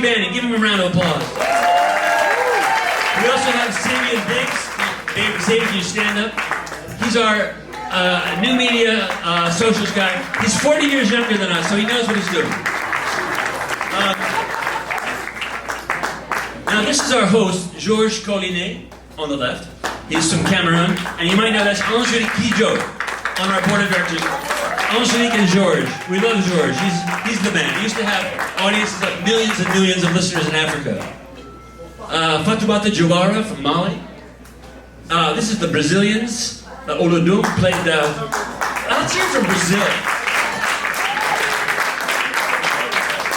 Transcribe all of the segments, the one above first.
Banning, give him a round of applause. We also have Samuel Biggs. Xavier, can you stand up? He's our new media socials guy. He's 40 years younger than us, so he knows what he's doing. Now this is our host, Georges Collinet, on the left. He's from Cameroon, and you might know that's Angelique Kidjo on our board of directors. Angelique and Georges. We love Georges. He's the man. He used to have audiences of millions and millions of listeners in Africa. Fatoumata Jawara from Mali. This is the Brazilians. Olodum played, let's hear from Brazil.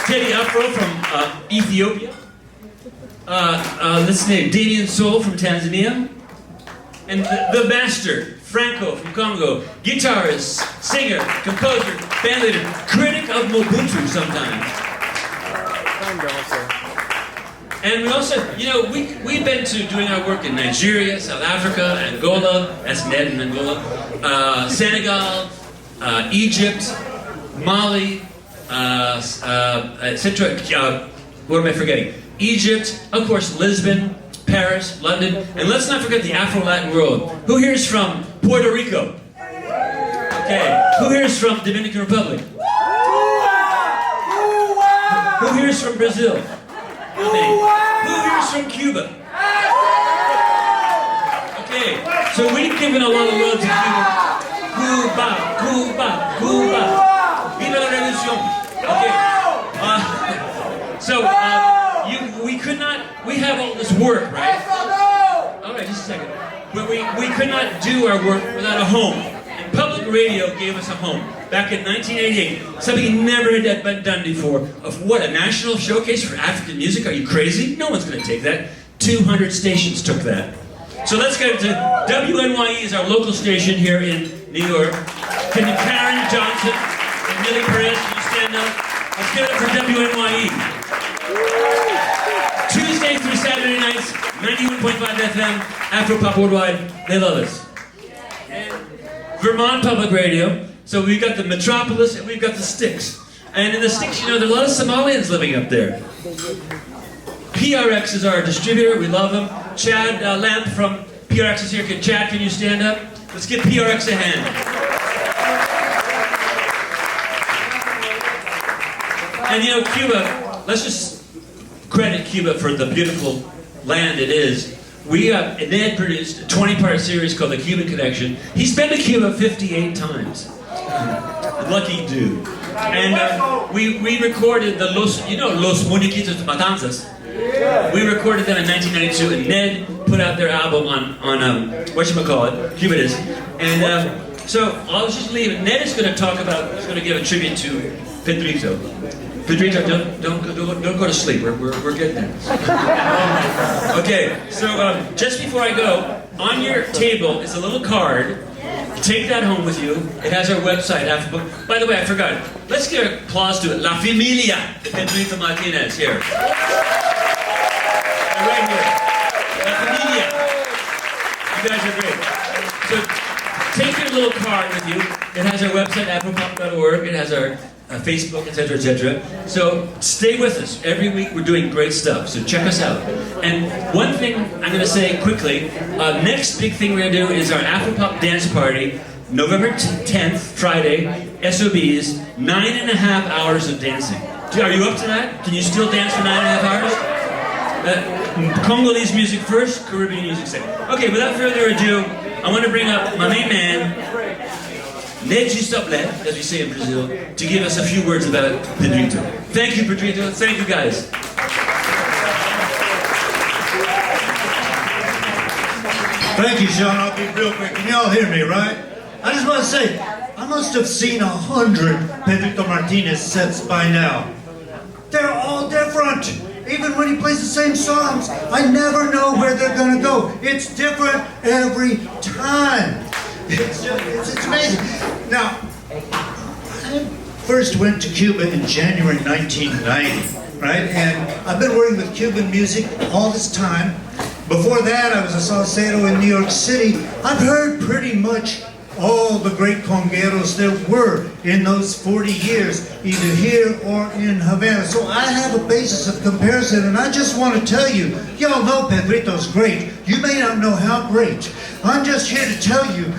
Teddy Afro from Ethiopia. Let's name Damien Soul from Tanzania. And the master, Franco from Congo. Guitarist, singer, composer, bandleader, critic of Mobutu sometimes. And we also, you know, we've been to doing our work in Nigeria, South Africa, Angola, that's Ned in Angola, Senegal, Egypt, Mali, what am I forgetting? Egypt, of course, Lisbon, Paris, London, and let's not forget the Afro-Latin world. Who here is from Puerto Rico? Okay. Who here is from Dominican Republic? Who here is from Brazil? How many? Who here is from Cuba? Okay, so we've given a lot of love to Cuba. Cuba, Cuba, Cuba. Viva la revolución. Okay. We have all this work, right? All right, just a second. But we could not do our work without a home. And public radio gave us a home. Back in 1988, something never had been done before. Of what, a national showcase for African music? Are you crazy? No one's going to take that. 200 stations took that. So let's get to WNYE is our local station here in New York. Can you, Karen Johnson and Millie Perez, can you stand up? Let's give it up for WNYE. Tuesday through Saturday nights, 91.5 FM, Afropop Worldwide, they love us. And Vermont Public Radio, so we've got the Metropolis and we've got the Sticks. And in the Sticks, you know, there are a lot of Somalians living up there. PRX is our distributor, we love him. Chad Lamp from PRX is here. Chad, can you stand up? Let's give PRX a hand. And you know, Cuba, let's just credit Cuba for the beautiful land it is. Ned produced a 20-part series called The Cuban Connection. He's been to Cuba 58 times. Lucky dude. And we recorded the Los Muñequitos de Matanzas. We recorded them in 1992, and Ned put out their album on whatchamacallit, Cuba it is. And so I'll just leave it. Ned is going to talk about, he's going to give a tribute to Pedrito. Pedrito, don't go to sleep. We're getting there. Okay, so just before I go, on your table is a little card. Take that home with you. It has our website, Afropop. By the way, I forgot. Let's give applause to it. La Familia de Pedrito Martinez here. They're right here. La Familia. You guys are great. So take your little card with you. It has our website, afropop.org. It has our Facebook, etc., etc. So stay with us. Every week we're doing great stuff, so check us out. And one thing I'm going to say quickly, next big thing we're going to do is our Afropop dance party, November 10th, Friday, SOBs, 9.5 hours of dancing. Are you up to that? Can you still dance for 9.5 hours? Congolese music first, Caribbean music second. Okay, without further ado, I want to bring up my main man, Ned Giustople, as we say in Brazil, to give us a few words about Pedrito. Thank you, Pedrito. Thank you, guys. Thank you, Sean. I'll be real quick. Can y'all hear me, right? I just want to say, I must have seen 100 Pedrito Martinez sets by now. They're all different. Even when he plays the same songs, I never know where they're going to go. It's different every time. It's amazing. Now, I first went to Cuba in January 1990, right? And I've been working with Cuban music all this time. Before that, I was a salsero in New York City. I've heard pretty much all the great congueros there were in those 40 years, either here or in Havana. So I have a basis of comparison, and I just want to tell you, y'all know Pedrito's great. You may not know how great. I'm just here to tell you,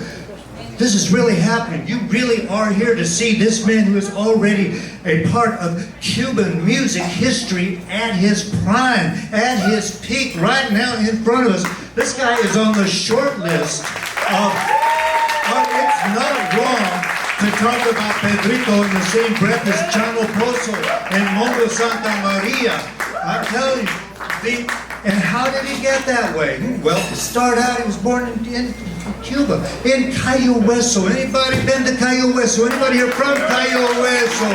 this is really happening. You really are here to see this man who is already a part of Cuban music history at his prime, at his peak, right now in front of us. This guy is on the short list of, it's not wrong to talk about Pedrito in the same breath as Chano Pozo and Mongo Santa Maria. I'm telling you, and how did he get that way? Well, to start out, he was born in Cuba, in Cayo Hueso. Anybody been to Cayo Hueso? Anybody here from Cayo Hueso?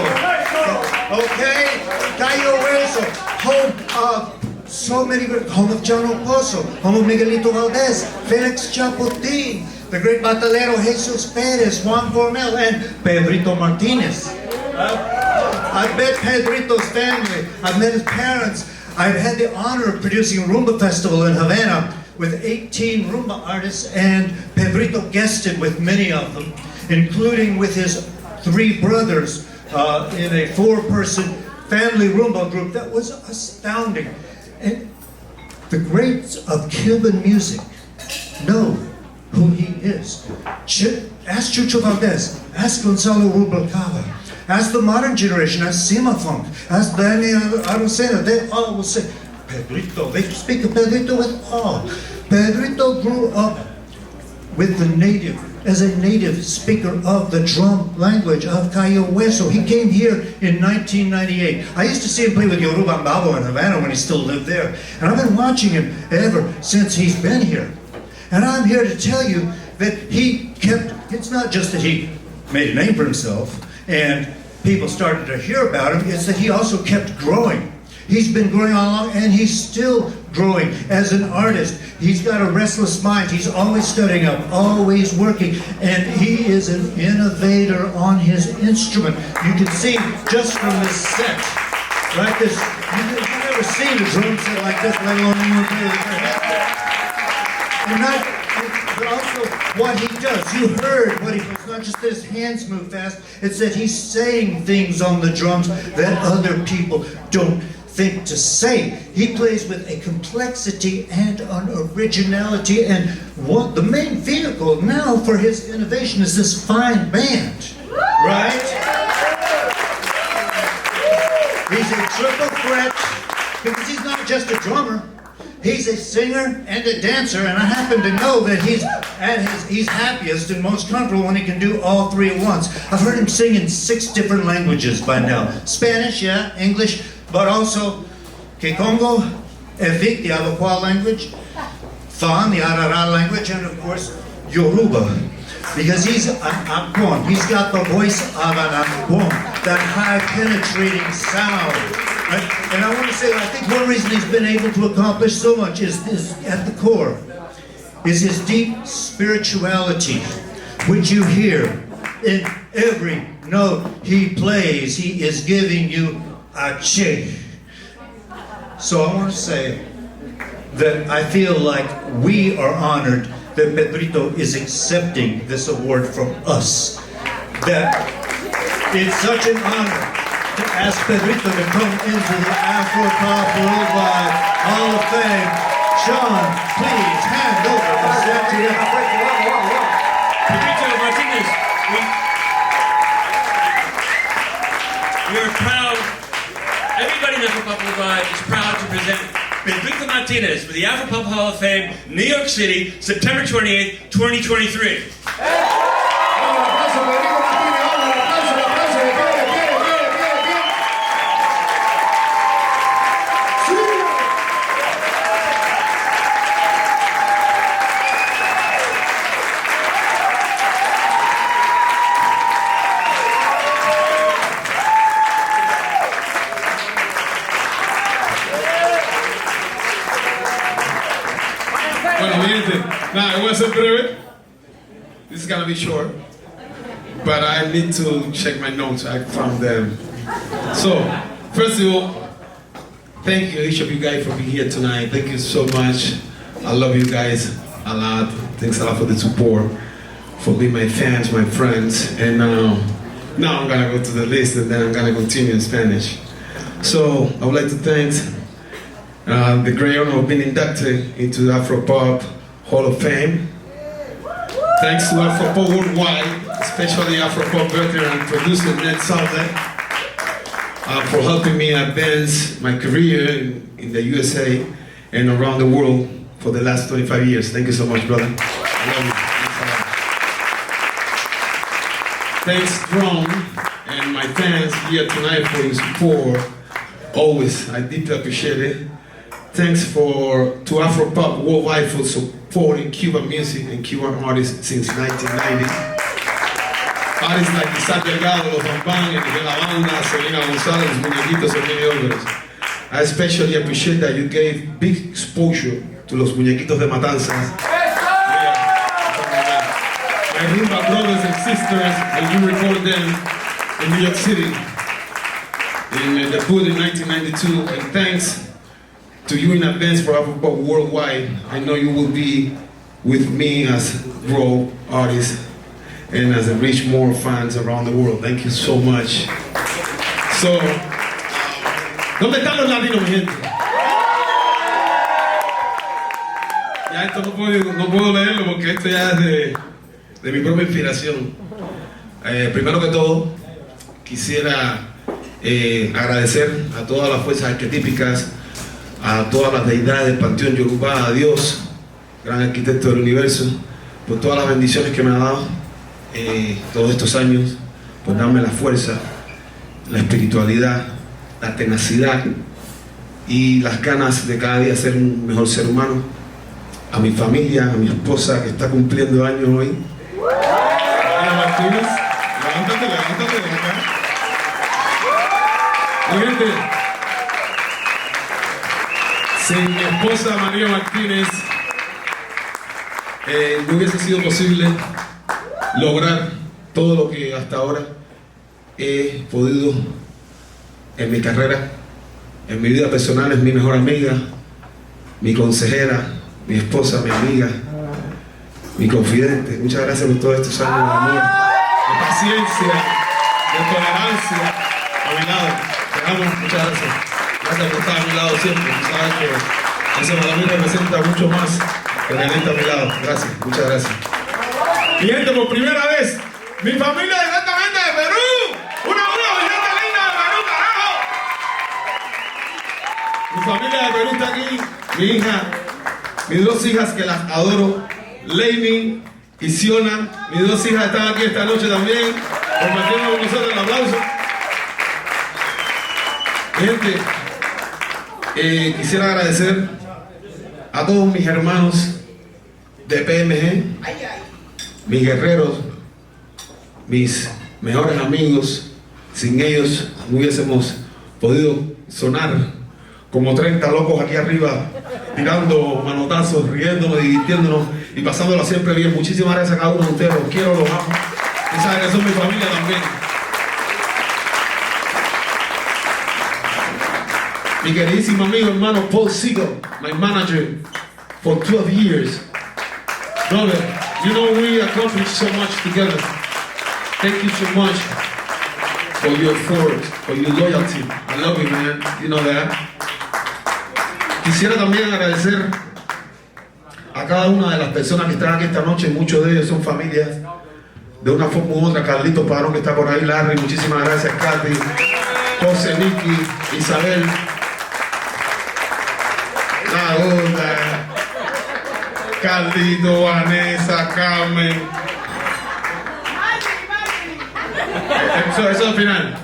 Okay? Cayo Hueso, home of so many, home of Chano Pozo, home of Miguelito Valdez, Felix Chapotin, the great batalero Jesus Perez, Juan Cornell, and Pedrito Martinez. I've met Pedrito's family, I've met his parents. I've had the honor of producing a rumba festival in Havana with 18 rumba artists, and Pedrito guested with many of them, including with his 3 brothers in a 4-person family rumba group that was astounding. And the greats of Cuban music know who he is. Ask Chucho Valdez, ask Gonzalo Rubalcaba, ask the modern generation, ask Sima Funk, ask Danny Arocena, they all will say, Pedrito, they speak of Pedrito with awe. Pedrito grew up with the native, as a native speaker of the drum language of Cayo Hueso. He came here in 1998. I used to see him play with Yoruba Mbabo in Havana when he still lived there. And I've been watching him ever since he's been here. And I'm here to tell you that he kept, it's not just that he made a name for himself and people started to hear about him, it's that he also kept growing. He's been growing all along, and he's still growing as an artist. He's got a restless mind. He's always studying up, always working, and he is an innovator on his instrument. You can see just from this set, right? This, you've never seen a drum set like this, let alone anyone play with their hands. But also what he does. You heard what he does. It's not just that his hands move fast, it's that he's saying things on the drums that other people don't think to say. He plays with a complexity and an originality, and what the main vehicle now for his innovation is this fine band, right? He's a triple threat because he's not just a drummer. He's a singer and a dancer, and I happen to know that he's happiest and most comfortable when he can do all 3 at once. I've heard him sing in 6 different languages by now. Spanish, yeah, English, but also Kikongo, Efik, the Abakwal language, Fan, the Arara language, and of course, Yoruba. Because he's an Ampon. He's got the voice of an Ampon, that high penetrating sound. Right? And I want to say, I think one reason he's been able to accomplish so much is at the core, is his deep spirituality, which you hear in every note he plays. He is giving you a che. So I want to say that I feel like we are honored that Pedrito is accepting this award from us. That it's such an honor to ask Pedrito to come into the Afropop Worldwide Hall of Fame. Sean, please hand over the set to him. Pedrito Martinez, we are proud, everybody in Afropop Worldwide is proud to present Pedrito Martinez for the Afropop Hall of Fame, New York City, September 28th, 2023. Now, it wasn't breve. This is gonna be short, but I need to check my notes. I found them. So, first of all, thank you, each of you guys, for being here tonight. Thank you so much. I love you guys a lot. Thanks a lot for the support. for being my fans, my friends. And now I'm gonna go to the list and then I'm gonna continue in Spanish. So I would like to thank the great honor of being inducted into the Afropop Hall of Fame. Thanks to Afropop Worldwide, especially Afropop veteran producer Ned Southern, for helping me advance my career in the USA and around the world for the last 25 years. Thank you so much, brother. I love you. Thanks, Drum, and my fans here tonight for your support. Always, I deeply appreciate it. Thanks to Afropop Worldwide for supporting Cuban music and Cuban artists since 1990. Artists like Isaac Delgado, Los Bambán, Miguel Habana, Selena González, Muñequitos, and many others. I especially appreciate that you gave big exposure to Los Muñequitos de Matanzas. My Rumba brothers and sisters, and you recorded them in New York City in the booth in 1992. And thanks to you in advance for Afropop Worldwide. I know you will be with me as raw artist and as I reach more fans around the world. Thank you so much. So, ¿dónde están los latinos, mi gente? Ya esto no puedo leerlo porque esto ya es de mi propia inspiración. Primero que todo, quisiera agradecer a todas las fuerzas arquetípicas, a todas las deidades del panteón Yorubá, a Dios, gran arquitecto del universo, por todas las bendiciones que me ha dado todos estos años, por darme la fuerza, la espiritualidad, la tenacidad y las ganas de cada día ser un mejor ser humano. A mi familia, a mi esposa que está cumpliendo años hoy. María Martínez, levántate de acá. Mi gente, sin mi esposa María Martínez no hubiese sido posible lograr todo lo que hasta ahora he podido en mi carrera, en mi vida personal. Es mi mejor amiga, mi consejera, mi esposa, mi amiga, mi confidente. Muchas gracias por todos estos años de amor, de paciencia, de tolerancia a mi lado. Te amo, muchas gracias. Gracias por estar a mi lado siempre. Tú sabes que eso para mí representa mucho más que tenerte a mi lado. Gracias, muchas gracias. Mi gente, por primera vez, mi familia directamente de Perú. Una visita linda de Perú, carajo. Mi familia de Perú está aquí. Mi hija, mis dos hijas que las adoro, Lainey y Siona. Mis dos hijas están aquí esta noche también, compartiendo con nosotros el aplauso. Gente, quisiera agradecer a todos mis hermanos de PMG, mis guerreros, mis mejores amigos. Sin ellos no hubiésemos podido sonar como 30 locos aquí arriba, tirando manotazos, riéndonos, divirtiéndonos y pasándola siempre bien. Muchísimas gracias a cada uno de ustedes, los quiero, los amo. Y saben que son mi familia también. Mi queridísimo amigo, hermano Paul Siegel, my manager for 12 years. Brother, you know we accomplished so much together. Thank you so much for your effort, for your loyalty. I love you, man. You know that. Quisiera también agradecer a cada una de las personas que están aquí esta noche. Muchos de ellos son familias de una forma u otra. Carlitos Padrón que está por ahí, Larry, muchísimas gracias, Katy, José, Nicky, Isabel, La Gorda, Carlito, Vanessa, Carmen. Eso es al final.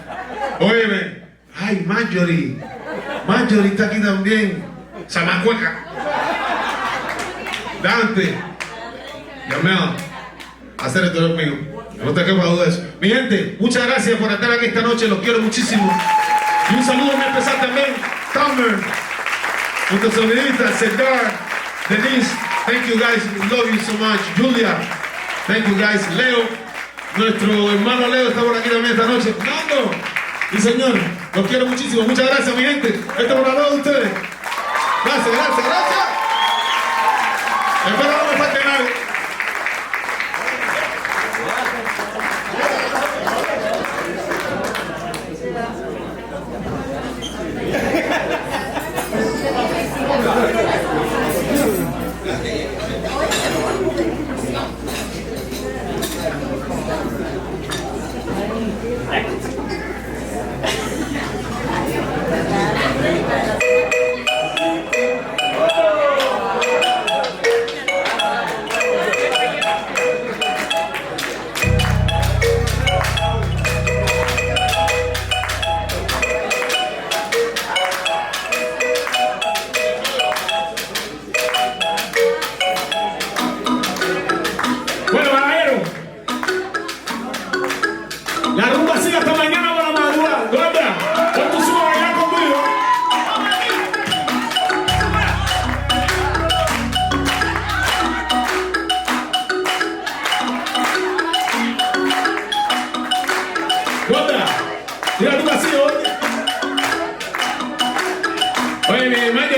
Óyeme, ay, Marjorie está aquí también. Samacueca, Dante, Yamel, hacer esto conmigo. No te quepa duda de eso. Mi gente, muchas gracias por estar aquí esta noche. Los quiero muchísimo. Y un saludo muy especial también. Tamer, nuestro sonidista, Cedar, Denise. Thank you guys. We love you so much. Julia, thank you guys. Leo, nuestro hermano Leo está por aquí también esta noche. Fernando, mi señor, los quiero muchísimo. Muchas gracias, mi gente. Esto es por todos ustedes. Gracias. Espero no me falte nada.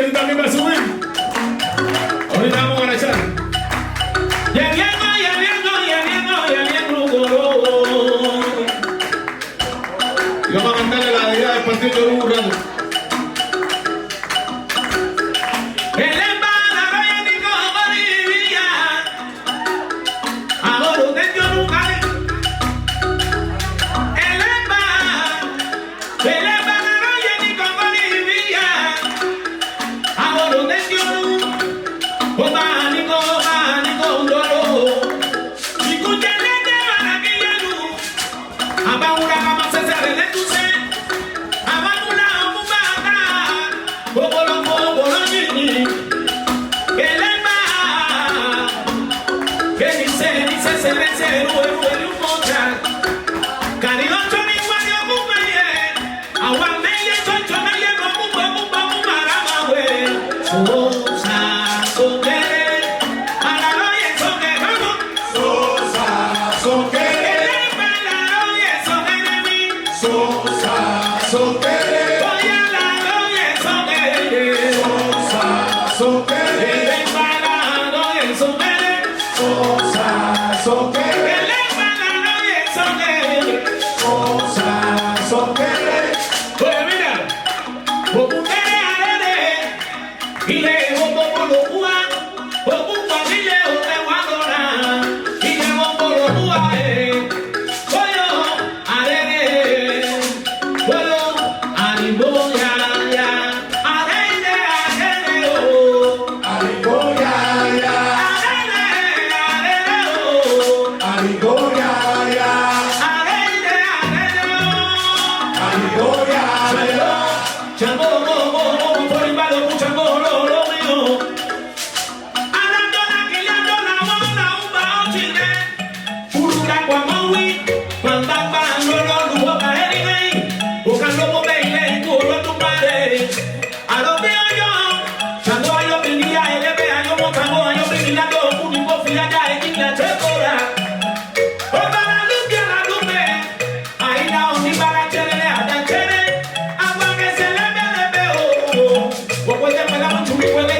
él también va a subir. Ahorita vamos a echar. Y vamos a cantarle la idea del partido de un rato. We